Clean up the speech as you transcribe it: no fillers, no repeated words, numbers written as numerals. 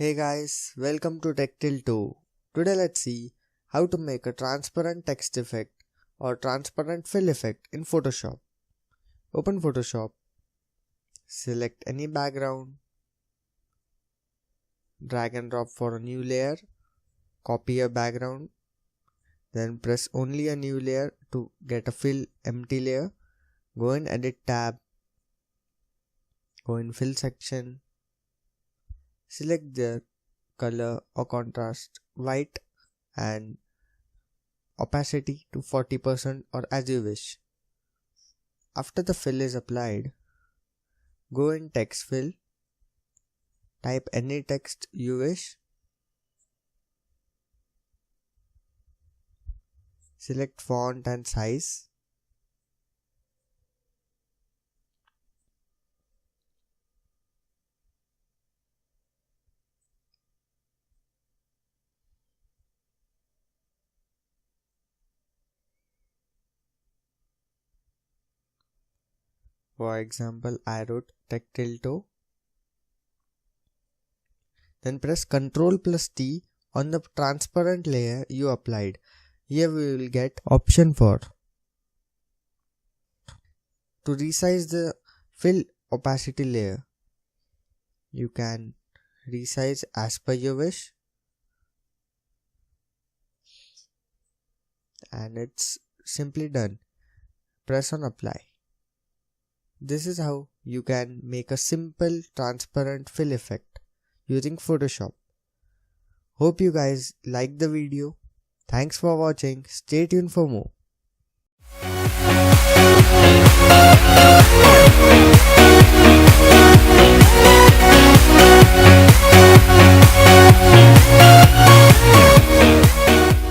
Hey guys, welcome to Techtilltoe. Today let's see how to make a transparent text effect or transparent fill effect in Photoshop. Open Photoshop, select any background, drag and drop for a new layer, copy a background, then press only a new layer to get a fill empty layer. Go in Edit tab, go in Fill section, select the color or contrast white and opacity to 40% or as you wish. After the fill is applied, go in text fill, type any text you wish, select font and size, for example I wrote Techtilltoe. Then press Ctrl+T on the transparent layer you applied. Here we will get option for to resize the fill opacity layer. You can resize as per your wish, and it's simply done. Press on apply. This is how you can make a simple transparent fill effect using Photoshop. Hope you guys liked the video. Thanks for watching. Stay tuned for more.